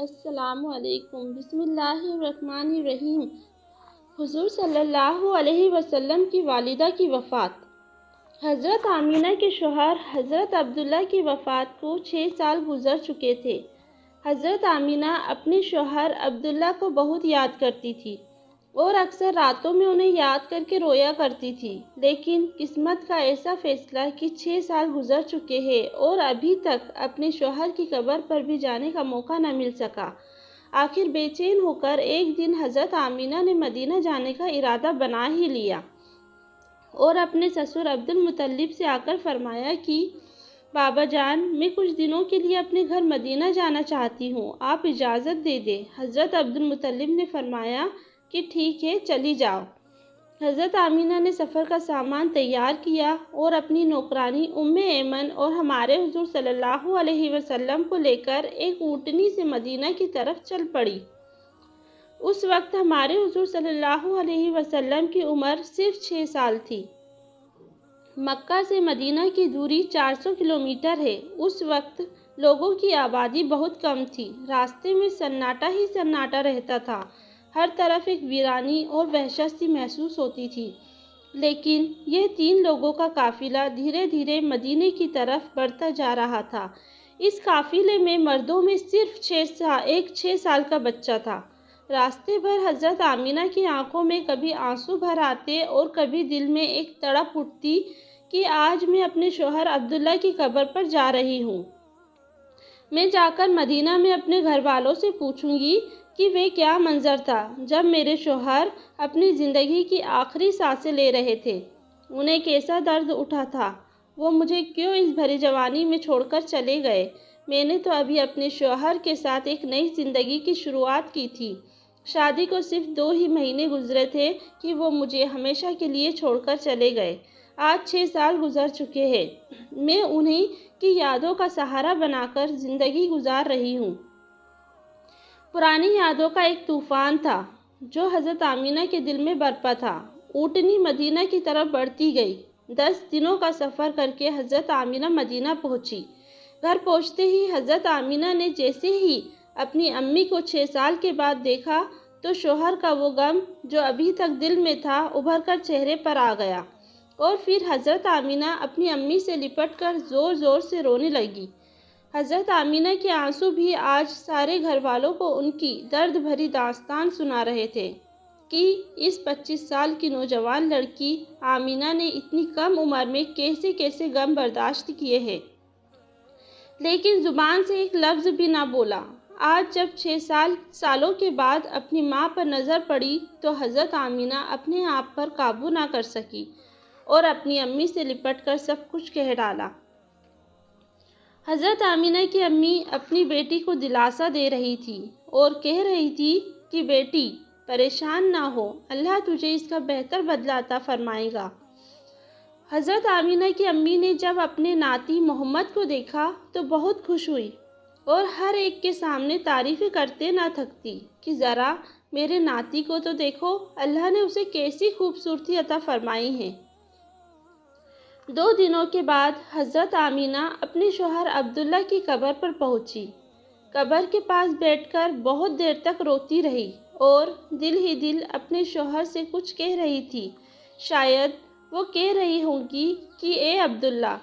السلام علیکم۔ بسم اللہ الرحمن الرحیم۔ حضور صلی اللہ علیہ وسلم کی والدہ کی وفات۔ حضرت آمینہ کے شوہر حضرت عبداللہ کی وفات کو 6 سال گزر چکے تھے۔ حضرت آمینہ اپنے شوہر عبداللہ کو بہت یاد کرتی تھی اور اکثر راتوں میں انہیں یاد کر کے رویا کرتی تھی، لیکن قسمت کا ایسا فیصلہ کہ 6 سال گزر چکے ہیں اور ابھی تک اپنے شوہر کی قبر پر بھی جانے کا موقع نہ مل سکا۔ آخر بے چین ہو کر ایک دن حضرت آمینہ نے مدینہ جانے کا ارادہ بنا ہی لیا اور اپنے سسر عبد المطلب سے آ کر فرمایا کہ بابا جان، میں کچھ دنوں کے لیے اپنے گھر مدینہ جانا چاہتی ہوں، آپ اجازت دے دیں۔ حضرت عبد المطلب نے فرمایا کہ ٹھیک ہے، چلی جاؤ۔ حضرت آمینہ نے سفر کا سامان تیار کیا اور اپنی نوکرانی ام ایمن اور ہمارے حضور صلی اللہ علیہ وسلم کو لے کر ایک اونٹنی سے مدینہ کی طرف چل پڑی۔ اس وقت ہمارے حضور صلی اللہ علیہ وسلم کی عمر صرف 6 سال تھی۔ مکہ سے مدینہ کی دوری 400 کلومیٹر ہے۔ اس وقت لوگوں کی آبادی بہت کم تھی، راستے میں سناٹا ہی سناٹا رہتا تھا، ہر طرف ایک ویرانی اور وحشت سی محسوس ہوتی تھی۔ لیکن یہ 3 لوگوں کا قافلہ دھیرے دھیرے مدینے کی طرف بڑھتا جا رہا تھا۔ اس قافلے میں مردوں میں صرف ایک 6 سال کا بچہ تھا۔ راستے بھر حضرت آمینہ کی آنکھوں میں کبھی آنسو بھر آتے اور کبھی دل میں ایک تڑپ اٹھتی کہ آج میں اپنے شوہر عبداللہ کی قبر پر جا رہی ہوں۔ میں جا کر مدینہ میں اپنے گھر والوں سے پوچھوں گی کہ وہ کیا منظر تھا جب میرے شوہر اپنی زندگی کی آخری سانسیں لے رہے تھے، انہیں کیسا درد اٹھا تھا، وہ مجھے کیوں اس بھری جوانی میں چھوڑ کر چلے گئے۔ میں نے تو ابھی اپنے شوہر کے ساتھ ایک نئی زندگی کی شروعات کی تھی، شادی کو صرف 2 ہی مہینے گزرے تھے کہ وہ مجھے ہمیشہ کے لیے چھوڑ کر چلے گئے۔ آج 6 سال گزر چکے ہیں، میں انہی کی یادوں کا سہارا بنا کر زندگی گزار رہی ہوں۔ پرانی یادوں کا ایک طوفان تھا جو حضرت آمینہ کے دل میں برپا تھا۔ اونٹنی مدینہ کی طرف بڑھتی گئی۔ 10 دنوں کا سفر کر کے حضرت آمینہ مدینہ پہنچی۔ گھر پہنچتے ہی حضرت آمینہ نے جیسے ہی اپنی امی کو 6 سال کے بعد دیکھا تو شوہر کا وہ غم جو ابھی تک دل میں تھا ابھر کر چہرے پر آ گیا، اور پھر حضرت آمینہ اپنی امی سے لپٹ کر زور زور سے رونے لگی۔ حضرت آمینہ کے آنسو بھی آج سارے گھر والوں کو ان کی درد بھری داستان سنا رہے تھے کہ اس 25 سال کی نوجوان لڑکی آمینہ نے اتنی کم عمر میں کیسے کیسے غم برداشت کیے ہیں، لیکن زبان سے ایک لفظ بھی نہ بولا۔ آج جب 6 سالوں کے بعد اپنی ماں پر نظر پڑی تو حضرت آمینہ اپنے آپ پر قابو نہ کر سکی اور اپنی امی سے لپٹ کر سب کچھ کہہ ڈالا۔ حضرت آمینہ کی امی اپنی بیٹی کو دلاسا دے رہی تھی اور کہہ رہی تھی کہ بیٹی پریشان نہ ہو، اللہ تجھے اس کا بہتر بدلہ عطا فرمائے گا۔ حضرت آمینہ کی امی نے جب اپنے ناتی محمد کو دیکھا تو بہت خوش ہوئی اور ہر ایک کے سامنے تعریفیں کرتے نہ تھکتی کہ ذرا میرے ناتی کو تو دیکھو، اللہ نے اسے کیسی خوبصورتی عطا فرمائی ہے۔ 2 دنوں کے بعد حضرت آمینہ اپنے شوہر عبداللہ کی قبر پر پہنچی۔ قبر کے پاس بیٹھ کر بہت دیر تک روتی رہی اور دل ہی دل اپنے شوہر سے کچھ کہہ رہی تھی۔ شاید وہ کہہ رہی ہوں گی کہ اے عبداللہ،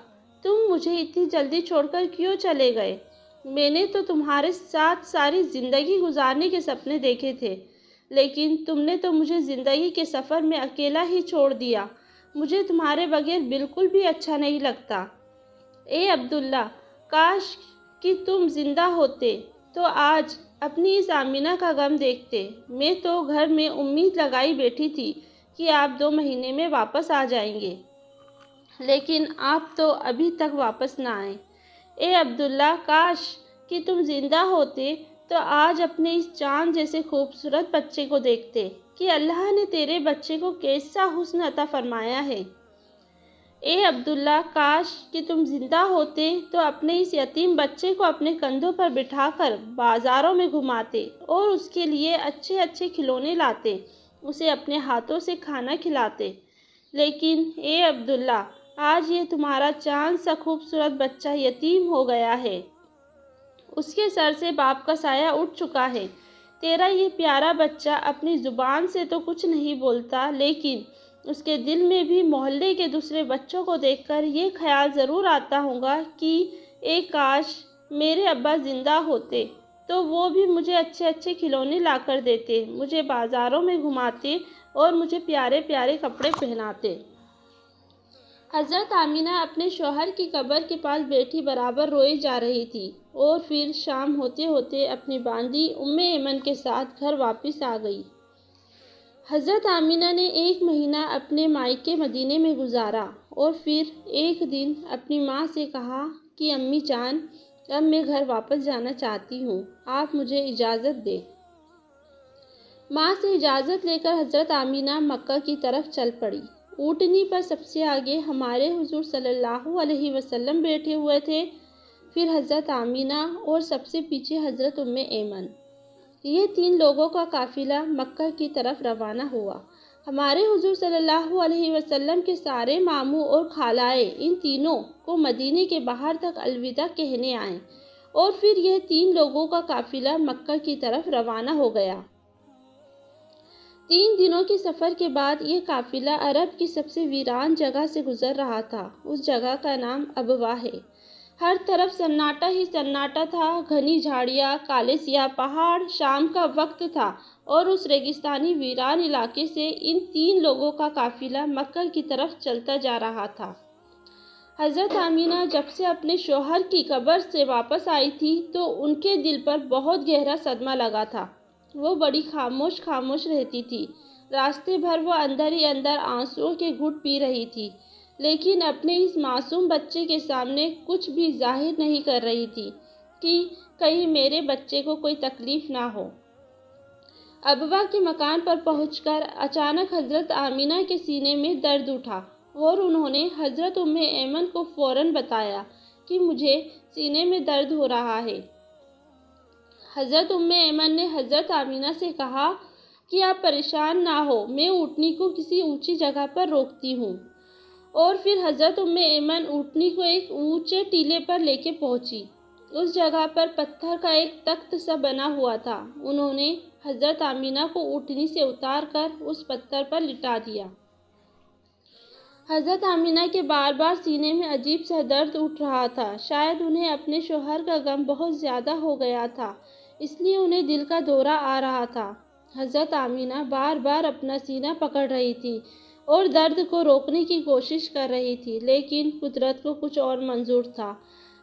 تم مجھے اتنی جلدی چھوڑ کر کیوں چلے گئے؟ میں نے تو تمہارے ساتھ ساری زندگی گزارنے کے سپنے دیکھے تھے، لیکن تم نے تو مجھے زندگی کے سفر میں اکیلا ہی چھوڑ دیا۔ مجھے تمہارے بغیر بالکل بھی اچھا نہیں لگتا۔ اے عبداللہ، کاش کہ تم زندہ ہوتے تو آج اپنی اس آمینہ کا غم دیکھتے۔ میں تو گھر میں امید لگائی بیٹھی تھی کہ آپ 2 مہینے میں واپس آ جائیں گے، لیکن آپ تو ابھی تک واپس نہ آئے۔ اے عبداللہ، کاش کہ تم زندہ ہوتے تو آج اپنے اس چاند جیسے خوبصورت بچے کو دیکھتے کہ اللہ نے تیرے بچے کو کیسا حسن عطا فرمایا ہے۔ اے عبداللہ، کاش کہ تم زندہ ہوتے تو اپنے اس یتیم بچے کو اپنے کندھوں پر بٹھا کر بازاروں میں گھماتے اور اس کے لیے اچھے اچھے کھلونے لاتے، اسے اپنے ہاتھوں سے کھانا کھلاتے۔ لیکن اے عبداللہ، آج یہ تمہارا چاند سا خوبصورت بچہ یتیم ہو گیا ہے۔ اس کے سر سے باپ کا سایہ اٹھ چکا ہے۔ تیرا یہ پیارا بچہ اپنی زبان سے تو کچھ نہیں بولتا، لیکن اس کے دل میں بھی محلے کے دوسرے بچوں کو دیکھ کر یہ خیال ضرور آتا ہوگا کہ کاش میرے ابا زندہ ہوتے تو وہ بھی مجھے اچھے اچھے کھلونے لا کر دیتے، مجھے بازاروں میں گھماتے اور مجھے پیارے پیارے کپڑے پہناتے۔ حضرت آمینہ اپنے شوہر کی قبر کے پاس بیٹھی برابر روئی جا رہی تھی، اور پھر شام ہوتے ہوتے اپنی باندی ایمن کے ساتھ گھر واپس آ گئی۔ حضرت آمینہ نے 1 مہینہ اپنے مائکے مدینے میں گزارا، اور پھر ایک دن اپنی ماں سے کہا کہ امی جان، اب میں گھر واپس جانا چاہتی ہوں، آپ مجھے اجازت دیں۔ ماں سے اجازت لے کر حضرت آمینہ مکہ کی طرف چل پڑی۔ اونٹنی پر سب سے آگے ہمارے حضور صلی اللہ علیہ وسلم بیٹھے ہوئے تھے، پھر حضرت آمینہ اور سب سے پیچھے حضرت ایمن۔ یہ 3 لوگوں کا قافلہ مکہ کی طرف روانہ ہوا۔ ہمارے حضور صلی اللہ علیہ وسلم کے سارے ماموں اور خالائے ان تینوں کو مدینے کے باہر تک الوداع کہنے آئے، اور پھر یہ 3 لوگوں کا قافلہ مکہ کی طرف روانہ ہو گیا۔ 3 دنوں کے سفر کے بعد یہ قافلہ عرب کی سب سے ویران جگہ سے گزر رہا تھا۔ اس جگہ کا نام ابوا ہے۔ ہر طرف سناٹا ہی سناٹا تھا، گھنی جھاڑیاں، کالے سیاہ پہاڑ۔ شام کا وقت تھا اور اس ریگستانی ویران علاقے سے ان 3 لوگوں کا قافلہ مکہ کی طرف چلتا جا رہا تھا۔ حضرت آمینہ جب سے اپنے شوہر کی قبر سے واپس آئی تھی تو ان کے دل پر بہت گہرا صدمہ لگا تھا۔ وہ بڑی خاموش رہتی تھی۔ راستے بھر وہ اندر ہی اندر آنسوؤں کے گھٹ پی رہی تھی، لیکن اپنے اس معصوم بچے کے سامنے کچھ بھی ظاہر نہیں کر رہی تھی کہ کہیں میرے بچے کو کوئی تکلیف نہ ہو۔ ابوا کے مکان پر پہنچ کر اچانک حضرت آمینہ کے سینے میں درد اٹھا، اور انہوں نے حضرت ایمن کو فوراً بتایا کہ مجھے سینے میں درد ہو رہا ہے۔ حضرت ایمن نے حضرت آمینہ سے کہا کہ آپ پریشان نہ ہو، میں اونٹنی کو کسی اونچی جگہ پر روکتی ہوں۔ اور پھر حضرت ایمن اونٹنی کو ایک اونچے ٹیلے پر لے کے پہنچی۔ اس جگہ پر پتھر کا ایک تخت سا بنا ہوا تھا۔ انہوں نے حضرت آمینہ کو اونٹنی سے اتار کر اس پتھر پر لٹا دیا۔ حضرت آمینہ کے بار بار سینے میں عجیب سا درد اٹھ رہا تھا۔ شاید انہیں اپنے شوہر کا غم بہت زیادہ ہو گیا تھا، اس لیے انہیں دل کا دورہ آ رہا تھا۔ حضرت آمینہ بار بار اپنا سینہ پکڑ رہی تھی اور درد کو روکنے کی کوشش کر رہی تھی، لیکن قدرت کو کچھ اور منظور تھا۔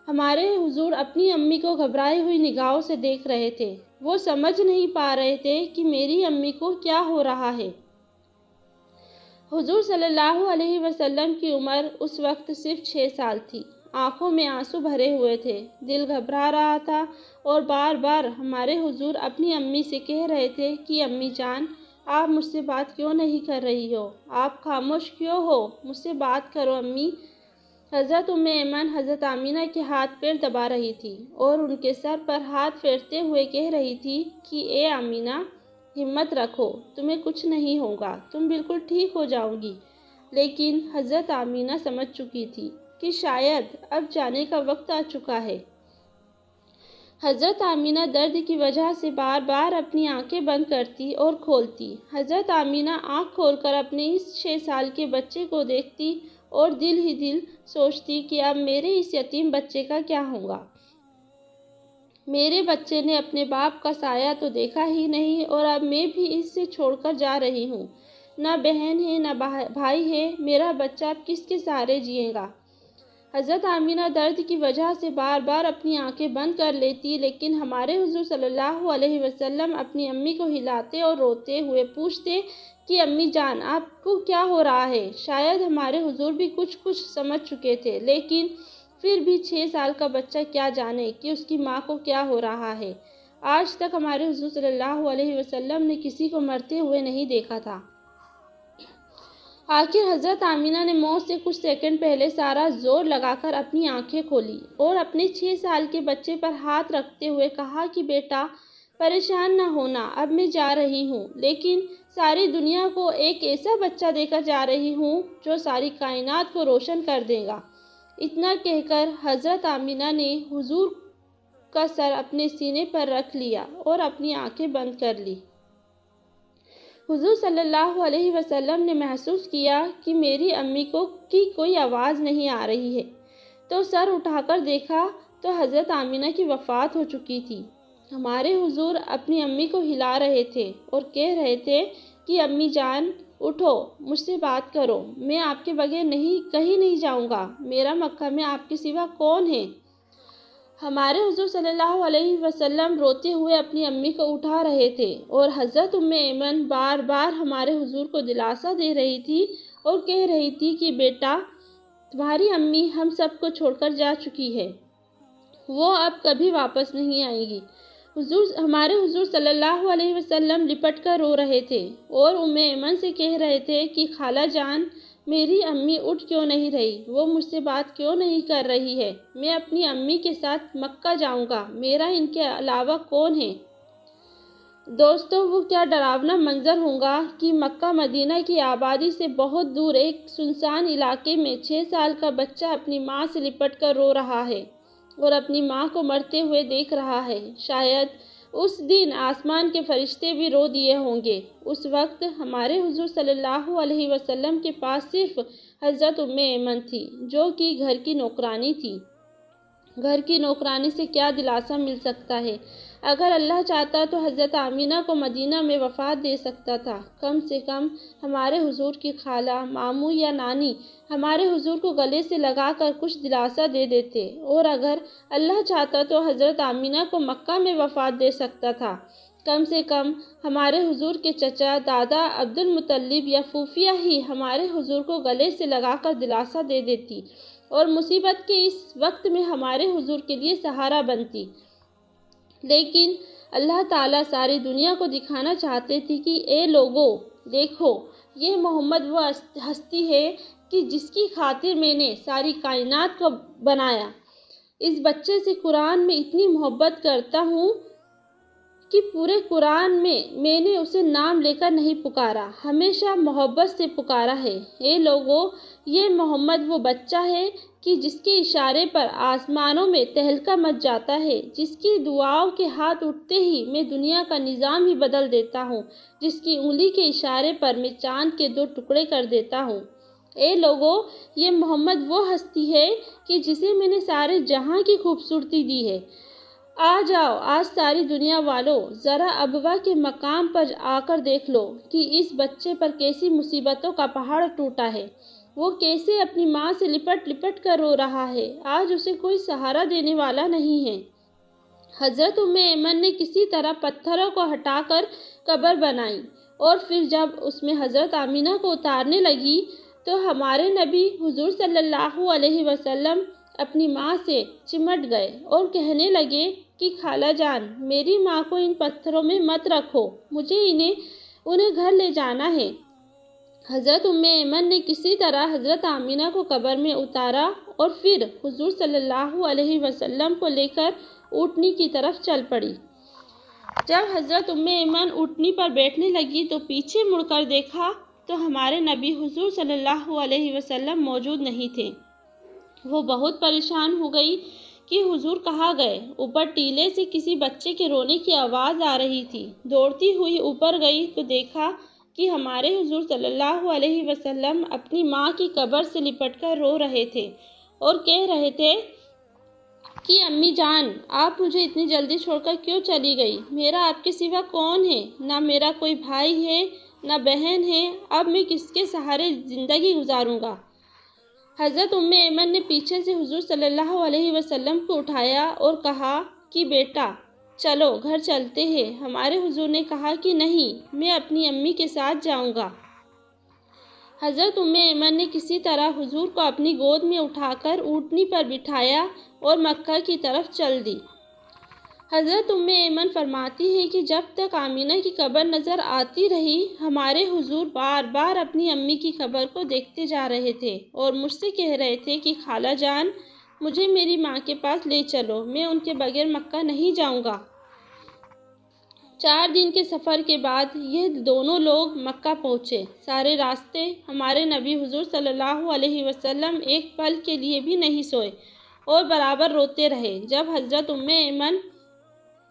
ہمارے حضور اپنی امی کو گھبرائی ہوئی نگاہوں سے دیکھ رہے تھے۔ وہ سمجھ نہیں پا رہے تھے کہ میری امی کو کیا ہو رہا ہے۔ حضور صلی اللہ علیہ وسلم کی عمر اس وقت صرف 6 سال تھی۔ آنکھوں میں آنسو بھرے ہوئے تھے، دل گھبرا رہا تھا، اور بار بار ہمارے حضور اپنی امی سے کہہ رہے تھے کہ امی جان، آپ مجھ سے بات کیوں نہیں کر رہی ہو؟ آپ خاموش کیوں ہو؟ مجھ سے بات کرو امی۔ حضرت ایمن حضرت آمینہ کے ہاتھ پیر دبا رہی تھی اور ان کے سر پر ہاتھ پھیرتے ہوئے کہہ رہی تھی کہ اے آمینہ، ہمت رکھو، تمہیں کچھ نہیں ہوگا، تم بالکل ٹھیک ہو جاؤ گی۔ لیکن حضرت آمینہ سمجھ چکی تھی کہ شاید اب جانے کا وقت آ چکا ہے۔ حضرت آمینہ درد کی وجہ سے بار بار اپنی آنکھیں بند کرتی اور کھولتی۔ حضرت آمینہ آنکھ کھول کر اپنے اس 6 سال کے بچے کو دیکھتی اور دل ہی دل سوچتی کہ اب میرے اس یتیم بچے کا کیا ہوگا۔ میرے بچے نے اپنے باپ کا سایہ تو دیکھا ہی نہیں، اور اب میں بھی اس سے چھوڑ کر جا رہی ہوں۔ نہ بہن ہے، نہ بھائی ہے، میرا بچہ اب کس کے سہارے جیے گا؟ حضرت آمینہ درد کی وجہ سے بار بار اپنی آنکھیں بند کر لیتی، لیکن ہمارے حضور صلی اللہ علیہ وسلم اپنی امی کو ہلاتے اور روتے ہوئے پوچھتے کہ امی جان، آپ کو کیا ہو رہا ہے؟ شاید ہمارے حضور بھی کچھ سمجھ چکے تھے، لیکن پھر بھی 6 سال کا بچہ کیا جانے کہ اس کی ماں کو کیا ہو رہا ہے۔ آج تک ہمارے حضور صلی اللہ علیہ وسلم نے کسی کو مرتے ہوئے نہیں دیکھا تھا۔ آخر حضرت آمینہ نے موت سے کچھ سیکنڈ پہلے سارا زور لگا کر اپنی آنکھیں کھولی اور اپنے 6 سال کے بچے پر ہاتھ رکھتے ہوئے کہا کہ بیٹا، پریشان نہ ہونا، اب میں جا رہی ہوں، لیکن ساری دنیا کو ایک ایسا بچہ دے کر جا رہی ہوں جو ساری کائنات کو روشن کر دے گا۔ اتنا کہہ کر حضرت آمینہ نے حضور کا سر اپنے سینے پر رکھ لیا اور اپنی آنکھیں بند کر لی۔ حضور صلی اللہ علیہ وسلم نے محسوس کیا کہ میری امی کی کوئی آواز نہیں آ رہی ہے، تو سر اٹھا کر دیکھا تو حضرت آمینہ کی وفات ہو چکی تھی۔ ہمارے حضور اپنی امی کو ہلا رہے تھے اور کہہ رہے تھے کہ امی جان اٹھو، مجھ سے بات کرو، میں آپ کے بغیر کہیں نہیں جاؤں گا، میرا مکہ میں آپ کے سوا کون ہے؟ ہمارے حضور صلی اللہ علیہ وسلم روتے ہوئے اپنی امی کو اٹھا رہے تھے اور حضرت ام ایمن بار بار ہمارے حضور کو دلاسا دے رہی تھی اور کہہ رہی تھی کہ بیٹا، تمہاری امی ہم سب کو چھوڑ کر جا چکی ہے، وہ اب کبھی واپس نہیں آئے گی۔ ہمارے حضور صلی اللہ علیہ وسلم لپٹ کر رو رہے تھے اور ام ایمن سے کہہ رہے تھے کہ خالہ جان، میری امی اٹھ کیوں نہیں رہی؟ وہ مجھ سے بات کیوں نہیں کر رہی ہے؟ میں اپنی امی کے ساتھ مکہ جاؤں گا، میرا ان کے علاوہ کون ہے؟ دوستو، وہ کیا ڈراونا منظر ہوگا کہ مکہ مدینہ کی آبادی سے بہت دور ایک سنسان علاقے میں 6 سال کا بچہ اپنی ماں سے لپٹ کر رو رہا ہے اور اپنی ماں کو مرتے ہوئے دیکھ رہا ہے۔ شاید اس دن آسمان کے فرشتے بھی رو دیے ہوں گے۔ اس وقت ہمارے حضور صلی اللہ علیہ وسلم کے پاس صرف حضرت ام ایمن تھی، جو کہ گھر کی نوکرانی تھی۔ گھر کی نوکرانی سے کیا دلاسا مل سکتا ہے؟ اگر اللہ چاہتا تو حضرت آمینہ کو مدینہ میں وفات دے سکتا تھا۔ کم سے کم ہمارے حضور کی خالہ، ماموں یا نانی ہمارے حضور کو گلے سے لگا کر کچھ دلاسا دے دیتے، اور اگر اللہ چاہتا تو حضرت آمینہ کو مکہ میں وفات دے سکتا تھا۔ کم سے کم ہمارے حضور کے چچا، دادا عبدالمطلب یا پھوپھیاں ہی ہمارے حضور کو گلے سے لگا کر دلاسا دے دیتی اور مصیبت کے اس وقت میں ہمارے حضور کے لیے سہارا بنتی۔ لیکن اللہ تعالیٰ ساری دنیا کو دکھانا چاہتے تھے کہ اے لوگو، دیکھو، یہ محمد وہ ہستی ہے کہ جس کی خاطر میں نے ساری کائنات کو بنایا۔ اس بچے سے قرآن میں اتنی محبت کرتا ہوں کہ پورے قرآن میں نے اسے نام لے کر نہیں پکارا، ہمیشہ محبت سے پکارا ہے۔ اے لوگو، یہ محمد وہ بچہ ہے کہ جس کے اشارے پر آسمانوں میں تہلکہ مچ جاتا ہے، جس کی دعاؤں کے ہاتھ اٹھتے ہی میں دنیا کا نظام ہی بدل دیتا ہوں، جس کی انگلی کے اشارے پر میں چاند کے 2 ٹکڑے کر دیتا ہوں۔ اے لوگو، یہ محمد وہ ہستی ہے کہ جسے میں نے سارے جہاں کی خوبصورتی دی ہے۔ آ جاؤ، آج ساری دنیا والوں، ذرا ابوا کے مقام پر آ کر دیکھ لو کہ اس بچے پر کیسی مصیبتوں کا پہاڑ ٹوٹا ہے، وہ کیسے اپنی ماں سے لپٹ لپٹ کر رو رہا ہے۔ آج اسے کوئی سہارا دینے والا نہیں ہے۔ حضرت ام ایمن نے کسی طرح پتھروں کو ہٹا کر قبر بنائی اور پھر جب اس میں حضرت آمینہ کو اتارنے لگی تو ہمارے نبی حضور صلی اللہ علیہ وسلم اپنی ماں سے چمٹ گئے اور کہنے لگے کہ خالہ جان، میری ماں کو ان پتھروں میں مت رکھو، مجھے انہیں گھر لے جانا ہے۔ حضرت ام ایمن نے کسی طرح حضرت آمینہ کو قبر میں اتارا اور پھر حضور صلی اللہ علیہ وسلم کو لے کر اونٹنی کی طرف چل پڑی۔ جب حضرت ام ایمن اونٹنی پر بیٹھنے لگی تو پیچھے مڑ کر دیکھا تو ہمارے نبی حضور صلی اللہ علیہ وسلم موجود نہیں تھے۔ وہ بہت پریشان ہو گئی کہ حضور کہاں گئے۔ اوپر ٹیلے سے کسی بچے کے رونے کی آواز آ رہی تھی۔ دوڑتی ہوئی اوپر گئی تو دیکھا کہ ہمارے حضور صلی اللہ علیہ وسلم اپنی ماں کی قبر سے لپٹ کر رو رہے تھے اور کہہ رہے تھے کہ امی جان، آپ مجھے اتنی جلدی چھوڑ کر کیوں چلی گئی؟ میرا آپ کے سوا کون ہے؟ نہ میرا کوئی بھائی ہے، نہ بہن ہے، اب میں کس کے سہارے زندگی گزاروں گا؟ حضرت ام ایمن نے پیچھے سے حضور صلی اللہ علیہ وسلم کو اٹھایا اور کہا کہ بیٹا چلو گھر چلتے ہیں۔ ہمارے حضور نے کہا کہ نہیں، میں اپنی امی کے ساتھ جاؤں گا۔ حضرت ام ایمن نے کسی طرح حضور کو اپنی گود میں اٹھا کر اونٹنی پر بٹھایا اور مکہ کی طرف چل دی۔ حضرت ام ایمن فرماتی ہے کہ جب تک آمینہ کی قبر نظر آتی رہی، ہمارے حضور بار بار اپنی امی کی قبر کو دیکھتے جا رہے تھے اور مجھ سے کہہ رہے تھے کہ خالہ جان، مجھے میری ماں کے پاس لے چلو، میں ان کے بغیر مکہ نہیں جاؤں گا۔ 4 دن کے سفر کے بعد یہ دونوں لوگ مکہ پہنچے۔ سارے راستے ہمارے نبی حضور صلی اللہ علیہ وسلم ایک پل کے لیے بھی نہیں سوئے اور برابر روتے رہے۔ جب حضرت ایمن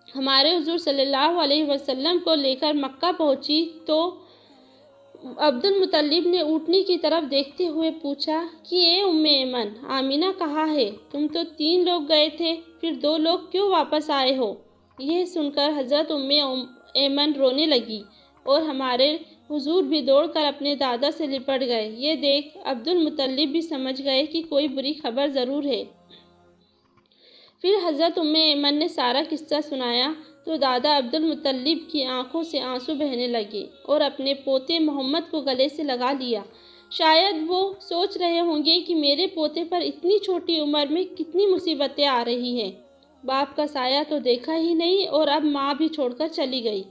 ہمارے حضور صلی اللہ علیہ وسلم کو لے کر مکہ پہنچی تو عبد المطلب نے اونٹنی کی طرف دیکھتے ہوئے پوچھا کہ اے ایمن، آمینہ کہاں ہے؟ تم تو 3 لوگ گئے تھے، پھر 2 لوگ کیوں واپس آئے ہو؟ یہ سن کر حضرت ایمن رونے لگی اور ہمارے حضور بھی دوڑ کر اپنے دادا سے لپٹ گئے۔ یہ دیکھ عبد المطلب بھی سمجھ گئے کہ کوئی بری خبر ضرور ہے۔ پھر حضرت ایمن نے سارا قصہ سنایا تو دادا عبد المطلب کی آنکھوں سے آنسو بہنے لگے اور اپنے پوتے محمد کو گلے سے لگا لیا۔ شاید وہ سوچ رہے ہوں گے کہ میرے پوتے پر اتنی چھوٹی عمر میں کتنی مصیبتیں آ رہی ہیں۔ باپ کا سایہ تو دیکھا ہی نہیں اور اب ماں بھی چھوڑ کر چلی گئی۔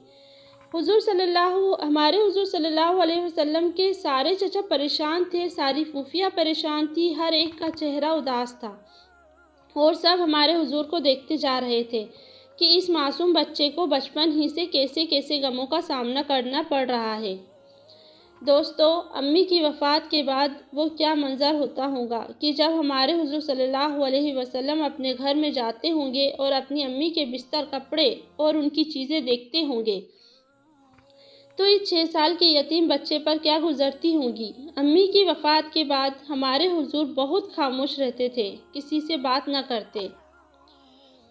ہمارے حضور صلی اللہ علیہ وسلم کے سارے چچا پریشان تھے، ساری پھوپھیاں پریشان تھی، ہر ایک کا چہرہ اداس تھا اور سب ہمارے حضور کو دیکھتے جا رہے تھے کہ اس معصوم بچے کو بچپن ہی سے کیسے کیسے غموں کا سامنا کرنا پڑ رہا ہے۔ دوستو، امی کی وفات کے بعد وہ کیا منظر ہوتا ہوگا کہ جب ہمارے حضور صلی اللہ علیہ وسلم اپنے گھر میں جاتے ہوں گے اور اپنی امی کے بستر، کپڑے اور ان کی چیزیں دیکھتے ہوں گے تو اس 6 سال کے یتیم بچے پر کیا گزرتی ہوں گی۔ امی کی وفات کے بعد ہمارے حضور بہت خاموش رہتے تھے، کسی سے بات نہ کرتے۔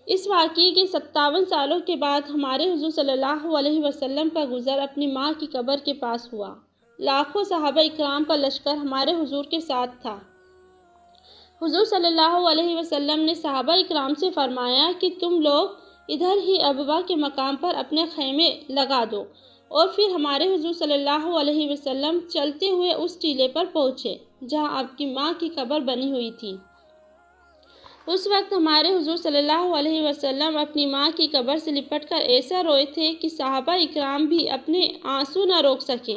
اس واقعے کے 57 سالوں کے بعد ہمارے حضور صلی اللہ علیہ وسلم کا گزر اپنی ماں کی قبر کے پاس ہوا۔ لاکھوں صحابہ اکرام کا لشکر ہمارے حضور کے ساتھ تھا۔ حضور صلی اللہ علیہ وسلم نے صحابہ اکرام سے فرمایا کہ تم لوگ ادھر ہی ابوا کے مقام پر اپنے خیمے لگا دو، اور پھر ہمارے حضور صلی اللہ علیہ وسلم چلتے ہوئے اس ٹیلے پر پہنچے جہاں آپ کی ماں کی قبر بنی ہوئی تھی۔ اس وقت ہمارے حضور صلی اللہ علیہ وسلم اپنی ماں کی قبر سے لپٹ کر ایسا روئے تھے کہ صحابہ اکرام بھی اپنے آنسو نہ روک سکے۔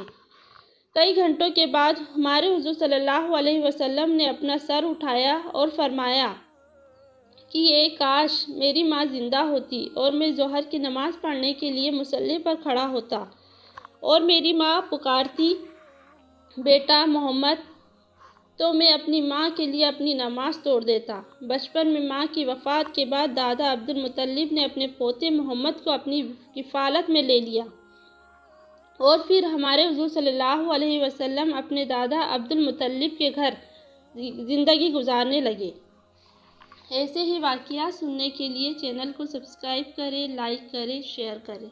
کئی گھنٹوں کے بعد ہمارے حضور صلی اللہ علیہ وسلم نے اپنا سر اٹھایا اور فرمایا کہ اے کاش میری ماں زندہ ہوتی اور میں ظہر کی نماز پڑھنے کے لیے مصلی پر کھڑا ہوتا اور میری ماں پکارتی بیٹا محمد، تو میں اپنی ماں کے لیے اپنی نماز توڑ دیتا۔ بچپن میں ماں کی وفات کے بعد دادا عبد المطلب نے اپنے پوتے محمد کو اپنی کفالت میں لے لیا اور پھر ہمارے حضور صلی اللہ علیہ وسلم اپنے دادا عبد المطلب کے گھر زندگی گزارنے لگے۔ ایسے ہی واقعات سننے کے لیے چینل کو سبسکرائب کریں، لائک کریں، شیئر کریں۔